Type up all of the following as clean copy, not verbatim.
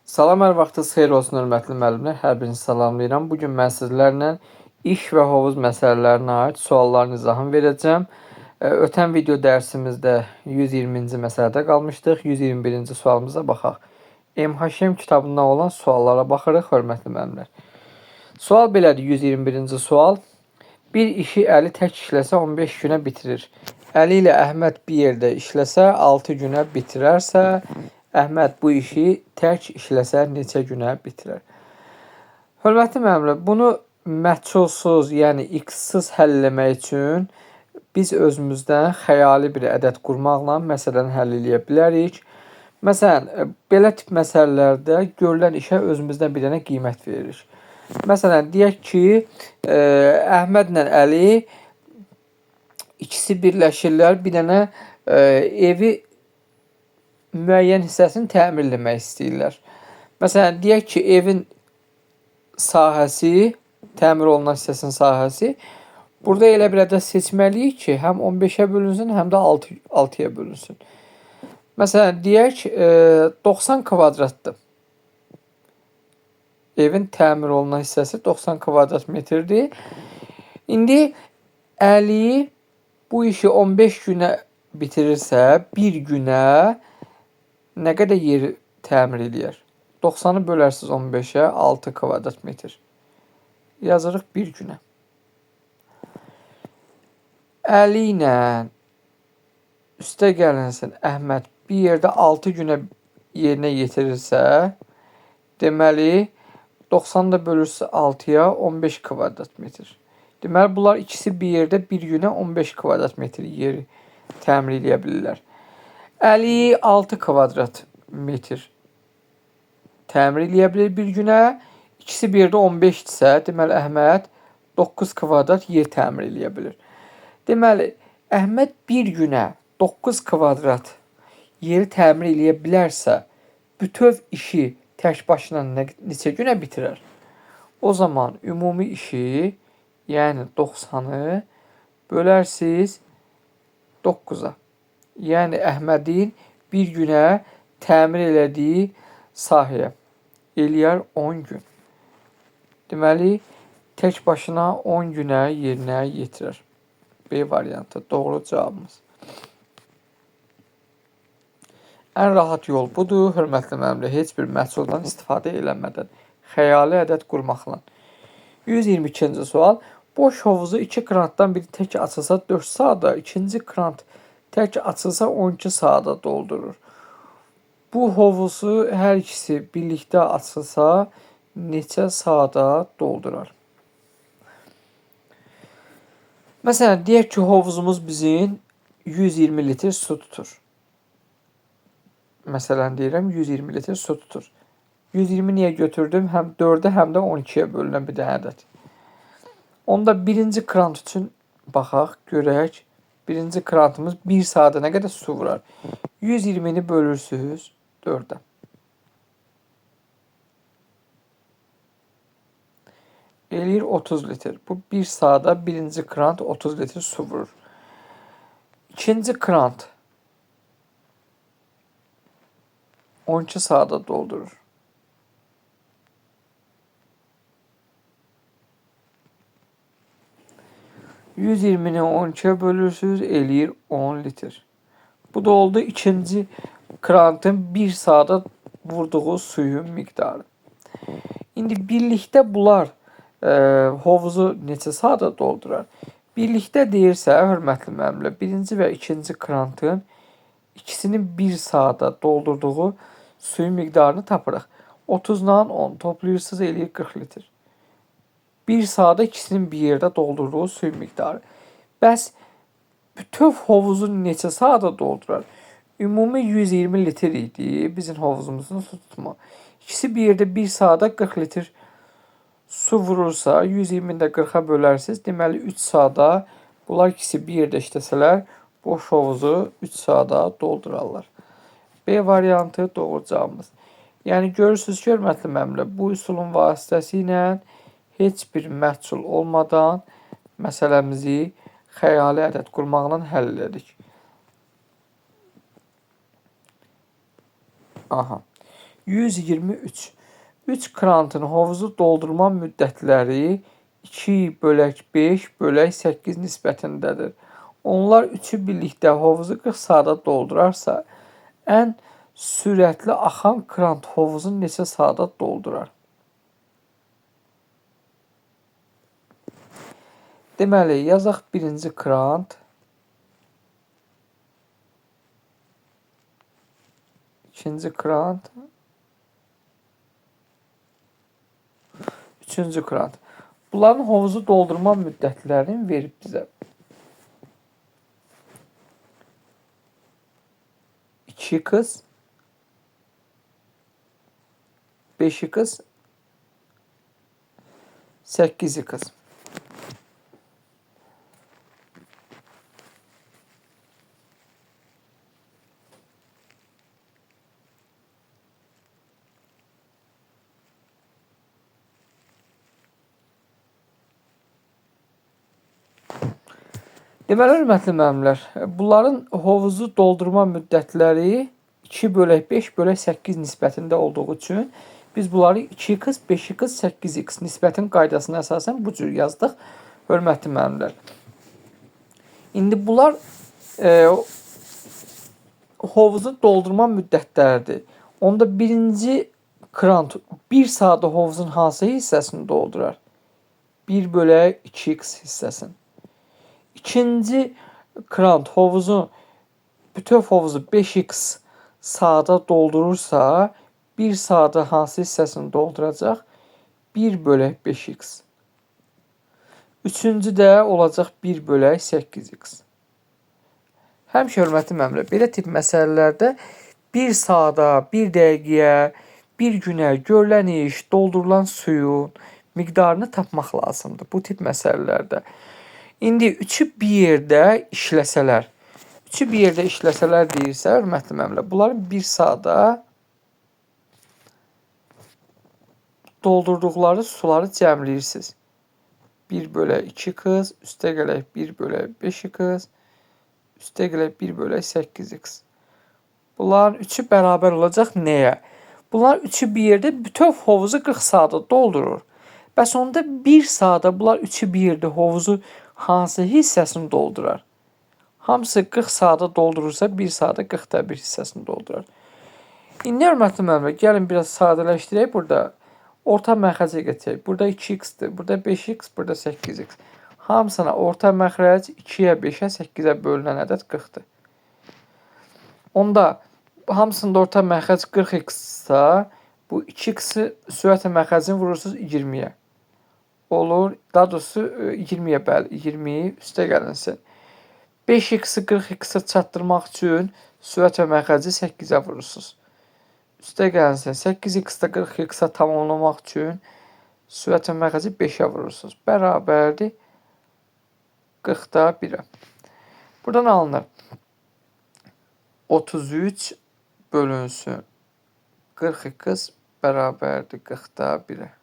Salam, hər vaxtınız xeyir olsun, hörmətli müəllimlər. Hər birinizi salamlayıram. Bugün mən sizlərlə iş və hovuz məsələlərinə aid sualların izahını verəcəm. Ötən video dərsimizdə 120-ci məsələdə qalmışdıq. 121-ci sualımıza baxaq. MHM kitabından olan suallara baxırıq, hörmətli müəllimlər. Sual belədir, 121-ci sual. Bir işi Əli tək işləsə 15 günə bitirir. Əli ilə Əhməd bir yerdə işləsə 6 günə bitirərsə, Əhməd bu işi tək işləsə neçə günə bitirər? Hörmətli müəllimlər, bunu məchulsuz, yəni x-sız həll etmək üçün biz özümüzdən xəyali bir ədəd qurmaqla məsələni həll edə bilərik. Məsələn, belə tip məsələlərdə görülən işə özümüzdən bir dənə qiymət veririk. Məsələn, deyək ki, Əhmədlə Əli ikisi birləşirlər, bir dənə evi müəyyən hissəsini təmir etmək istəyirlər. Məsələn, deyək ki, evin sahəsi, təmir olunan hissəsinin sahəsi burada elə bir ədəd seçməliyik ki, həm 15-ə bölünsün, həm də 6-ya bölünsün. Məsələn, deyək 90 kvadratdır. Evin təmir olunan hissəsi 90 kvadrat metrdir. İndi Əli bu işi 15 günə bitirirsə, bir günə nə qədər yeri təmir eləyər? 90-ı bölərsiniz 15-ə, 6 kvadrat metr. Yazırıq bir günə. Əli ilə üstə gəlinsin Əhməd bir yerdə 6 günə yerinə yetirirsə, deməli 90 da bölürsə 6-ya 15 kvadrat metr. Deməli bunlar ikisi bir yerdə bir günə 15 kvadrat metr yeri təmir edə bilirlər. Əli 6 kvadrat metr təmir edə bilir bir günə. İkisi bir yerdə 15-dirsə, deməli Əhməd 9 kvadrat yer təmir edə bilir. Deməli, Əhməd bir günə 9 kvadrat yeri təmir edə bilərsə, bütöv işi tək başına neçə günə bitirər? O zaman ümumi işi, yəni 90-ı bölərsiniz 9-a. Yəni Əhmədin bir günə təmir elədiyi sahəyə eləyər 10 gün. Deməli, tək başına 10 günə yerinə yetirər. B variantı doğru cavabımız. Ən rahat yol budur, hörmətli müəllimlər, heç bir məhsuldan istifadə eləmədən, xəyali ədəd qurmaqla. 122-ci sual. Boş hovuzu 2 krantdan biri tək açılsa 4 saata, ikinci krant tək açılsa 12 saata doldurur. Bu hovuzu hər ikisi birlikdə açılsa neçə saata doldurar? Məsələn, deyək ki, hovuzumuz bizim 120 litr su tutur. Məsələn, deyirəm 120 litr su tutur. 120 niyə götürdüm? Həm 4-ə, həm də 12-yə bölünən bir dənə ədəd. Onda birinci krant üçün baxaq, görək. Birinci krantımız 1 saata nə qədər su vurar? 120-ni bölürsünüz 4-ə. Eləyir 30 litr. Bu 1 saata birinci krant 30 litr su vurur. İkinci krant 12 saata doldurur. %120'ni 12'ye bölürsünüz, eləyir 10 litr. Bu da oldu ikinci krantın 1 saata vurduğu suyun miqdarı. İndi birlikdə bunlar hovuzu neçə saata doldurar? Birlikdə deyirsə, hörmətli müəllimlər, birinci və ikinci krantın ikisinin 1 saata doldurduğu suyun miqdarını tapırıq. 30-dan 10 toplayırsınız, eləyir 40 litr. 1 saata ikisinin bir yerdə doldurduğu suyun miqdarı. Bəs bütöv hovuzu neçə saata doldurar? Ümumi 120 litr idi bizim hovuzumuzun su tutma. İkisi bir yerdə 1 saata 40 litr su vurursa, 120-ni də 40-a bölərsiniz. Deməli 3 saata bunlar ikisi bir yerdə işləsələr, boş hovuzu 3 saata doldurarlar. B variantı doğru cavabımız. Yəni görürsünüz ki, hörmətli müəllimlər, bu üsulun vasitəsilə heç bir məhsul olmadan məsələmizi xəyali ədəd qurmaqla həll elədik. Aha. 123. 3 krantın hovuzu doldurma müddətləri 2 bölək 5 bölək 8 nisbətindədir. Onlar üçü birlikdə hovuzu 40 saata doldurarsa, ən sürətli axan krant hovuzu neçə saata doldurar? Deməli, yazaq birinci krant, ikinci krant, üçüncü krant. Bunların hovuzu doldurma müddətlərini verib bizə. 2x, 5x, 8x. Deməli, hörmətli müəllimlər, bunların hovuzu doldurma müddətləri 2 bölək 5 bölək 8 nisbətində olduğu üçün biz bunları 2x, 5x, 8x nisbətin qaydasına əsasən bu cür yazdıq, hörmətli müəllimlər. İndi bunlar hovuzu doldurma müddətləridir. Onda birinci krant 1 saata hovuzun hansı hissəsini doldurar? 1 bölək 2x hissəsini. İkinci krant hovuzu, bütöv hovuzu 5x saata doldurursa, 1 saata hansı hissəsini dolduracaq? 1 bölək 5x. Üçüncü də olacaq 1 bölək 8x. Həmişə hörmətli müəllimlər, belə tip məsələlərdə 1 saata, 1 dəqiqəyə, 1 günə görülən iş, doldurulan suyun miqdarını tapmaq lazımdır bu tip məsələlərdə. İndi üçü bir yerdə işləsələr, deyirsə, hörmətli müəllimlər, bunların 1 saata doldurduqları suları cəmləyirsiniz. 1 bölək 2x, üstə gələk 1 bölək 5x, üstə gələk 1 bölək 8x. Bunların üçü bərabər olacaq nəyə? Bunlar üçü bir yerdə bütöv hovuzu 40 saata doldurur. Bəs onda 1 saata bunlar üçü bir yerdə hovuzu hansı hissəsini doldurar? Hamısı 40 saata doldurursa 1 saata 40da bir hissəsini doldurar. İndi hörmətli müəllimlər, gəlin biraz sadələşdirək burada. Orta məxrəcə keçək. Burada 2x-dir, burada 5x, burada 8x. Hamısına orta məxrəc 2-yə, 5-ə, 8-ə bölünən ədəd 40-dır. Onda hamısında orta məxrəc 40x-sa, bu 2x-i sürətlə məxrəcini vurursunuz 20-yə. Olur, daha doğrusu 20-yə, bəli, 20 üstə gəlinsin. 5x-i 40x-ə çatdırmaq üçün sürət və məxrəci 8-ə vurursunuz. Üstə gəlinsin. 8x-də 40x-ə tamamlamaq üçün sürət və məxrəci 5-ə vurursunuz. Bərabərdir 40-da 1-ə. Buradan alınır. 33 bölünsün 40x bərabərdir 40-da 1-ə.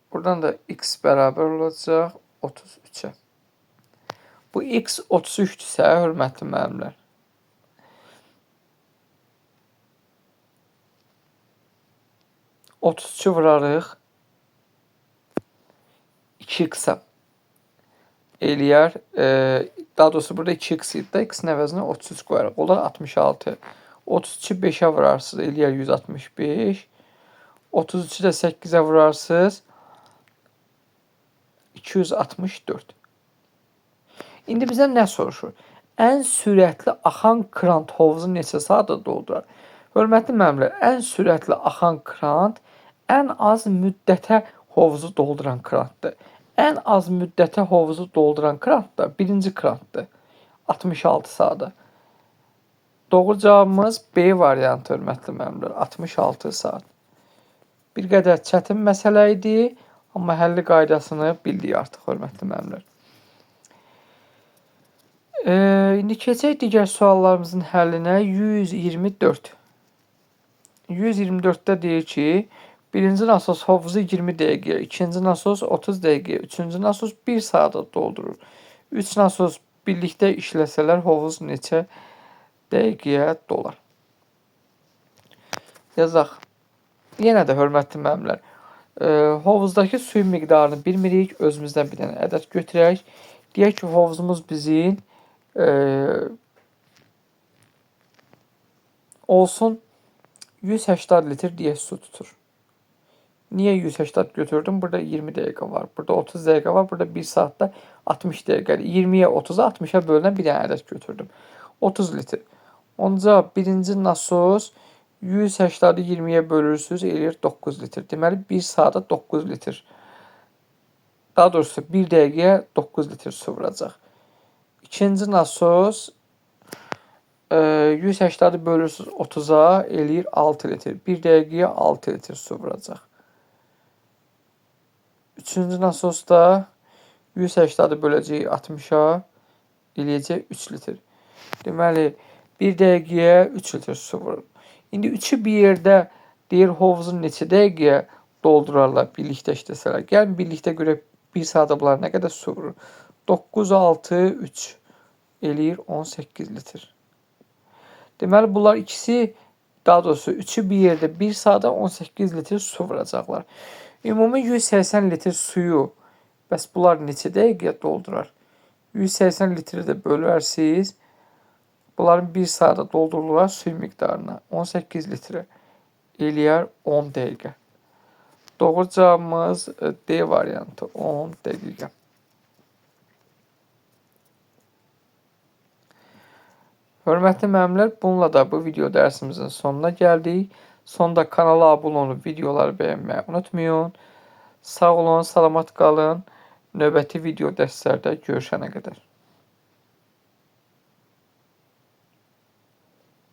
Buradan da x bərabər olacaq 33-ə. Bu x 33-dürsə, hörmətli müəllimlər, (33) vurarıq 2x-ə. Eləyər, daha doğrusu burada 2x idi də, x-in əvəzinə 33 qoyarıq. Olar 66. 33-ü 5-ə vurarsınız, eləyər 165. 33-ü də 8-ə vurarsınız, 264. İndi bizə nə soruşur? Ən sürətli axan krant hovuzu neçə saata doldurar? Hörmətli müəllimlər, ən sürətli axan krant ən az müddətə hovuzu dolduran krantdır. Ən az müddətə hovuzu dolduran krant da birinci krantdır. 66 saata. Doğru cavabımız B variantı, hörmətli müəllimlər, 66 saat. Bir qədər çətin məsələ idi, amma həlli qaydasını bildik artıq, hörmətli müəllimlər. İndi keçək digər suallarımızın həllinə. 124. 124-də deyir ki, birinci nasos hovuzu 20 dəqiqəyə, ikinci nasos 30 dəqiqəyə, üçüncü nasos 1 saata doldurur. 3 nasos birlikdə işləsələr hovuz neçə dəqiqəyə dollar. Yazaq. Yenə də hörmətli müəllimlər, hovuzdakı suyun miqdarını bilmirik, özümüzdən bir dənə ədəd götürək. Deyək ki, hovuzumuz bizim olsun 180 litr deyək su tutur. Niyə 180 götürdüm? Burada 20 dəqiqə var. Burada 30 dəqiqə var. Burada 1 saatda 60 dəqiqədir. 20-yə 30-a 60-a bölünən bir dənə ədəd götürdüm. 30 litr. Onca birinci nasos 180-i 20-yə bölürsünüz, eləyir 9 litr. Deməli 1 saata 9 litr. Daha doğrusu 1 dəqiqəyə 9 litr su vuracaq. İkinci nasos 180-i bölürsünüz 30-a, eləyir 6 litr. 1 dəqiqəyə 6 litr su vuracaq. Üçüncü nasosda 180-i böləcəyik 60-a, eləyəcək 3 litr. Deməli 1 dəqiqəyə 3 litr su vurur. İndi 3-ü bir yerdə deyir hovuzun neçə dəqiqəyə doldurarlar birlikdə işləsələr. Gəlin birlikdə görək 1 saata bunlar nə qədər su vurur. 9, 6, 3 eləyir 18 litr. Deməli bunlar ikisi, daha doğrusu 3-ü bir yerdə 1 saata 18 litr su vuracaqlar. Ümumi 180 litr suyu bəs bunlar neçə dəqiqəyə doldurar? 180 litri də bölərsiniz. Bunların 1 saata doldururlar suyu miqdarına. 18 litrə eləyər 10 dəqiqə. Doğru cavabımız D variantı 10 dəqiqə. Hörmətli müəllimlər, bununla da bu video dərsimizin sonuna gəldik. Sonda kanala abunə olub videoları bəyənməyi unutmayın. Sağ olun, salamat qalın. Növbəti video dərslərdə görüşənə qədər.